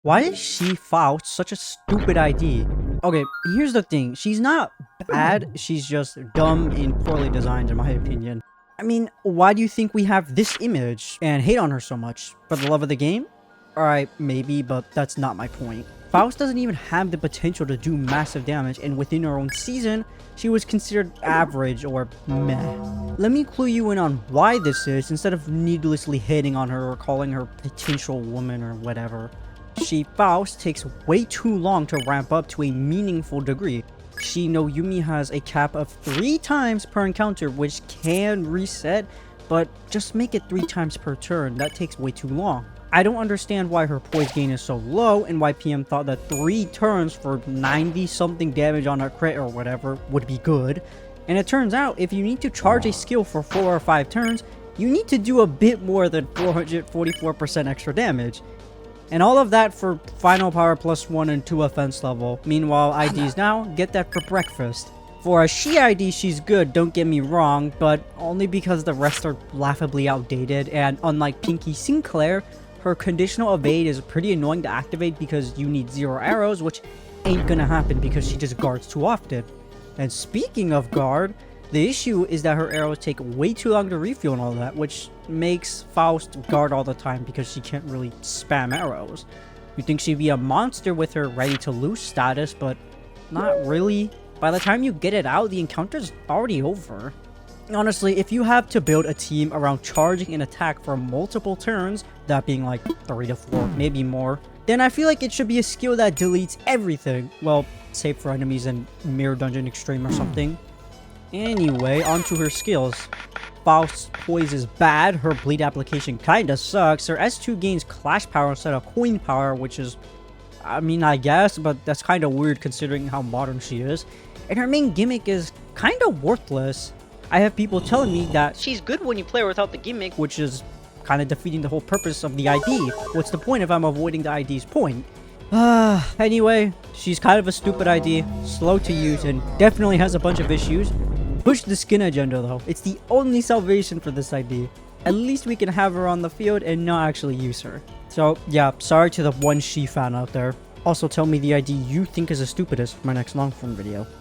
Why is she Faust such a stupid ID? Okay, here's the thing. She's not bad, she's just dumb and poorly designed in my opinion. I mean, why do you think we have this image and hate on her so much? For the love of the game? Alright, maybe, but that's not my point. Faust doesn't even have the potential to do massive damage, and within her own season, she was considered average or meh. Let me clue you in on why this is, instead of needlessly hating on her or calling her potential woman or whatever. Shi Faust takes way too long to ramp up to a meaningful degree. Shi no Yumi has a cap of 3 times per encounter, which can reset, but just make it 3 times per turn. That takes way too long. I don't understand why her poise gain is so low and why PM thought that 3 turns for 90 something damage on a crit or whatever would be good. And it turns out if you need to charge a skill for 4 or 5 turns, you need to do a bit more than 444% extra damage. And all of that for final power +1 and 2 offense level. Meanwhile, IDs now get that for breakfast. For a Shi ID, she's good, don't get me wrong, but only because the rest are laughably outdated, and unlike Pinky Sinclair, her conditional evade is pretty annoying to activate because you need 0 arrows, which ain't gonna happen because she just guards too often. And speaking of guard, the issue is that her arrows take way too long to refuel and all that, which makes Faust guard all the time because she can't really spam arrows. You'd think she'd be a monster with her ready to lose status, but not really. By the time you get it out, the encounter's already over. Honestly, if you have to build a team around charging an attack for multiple turns, that being like 3 to 4, maybe more, then I feel like it should be a skill that deletes everything. Well, save for enemies in Mirror Dungeon Extreme or something. Anyway, onto her skills. Faust's poise is bad, her bleed application kinda sucks, her S2 gains clash power instead of coin power, which is, I mean, I guess, but that's kinda weird considering how modern she is. And her main gimmick is kinda worthless. I have people telling me that she's good when you play her without the gimmick, which is kinda defeating the whole purpose of the ID. What's the point if I'm avoiding the ID's point? Anyway, she's kind of a stupid ID, slow to use, and definitely has a bunch of issues. Push the skin agenda though, it's the only salvation for this ID. At least we can have her on the field and not actually use her. So yeah, sorry to the one Shi fan out there. Also tell me the ID you think is the stupidest for my next long form video.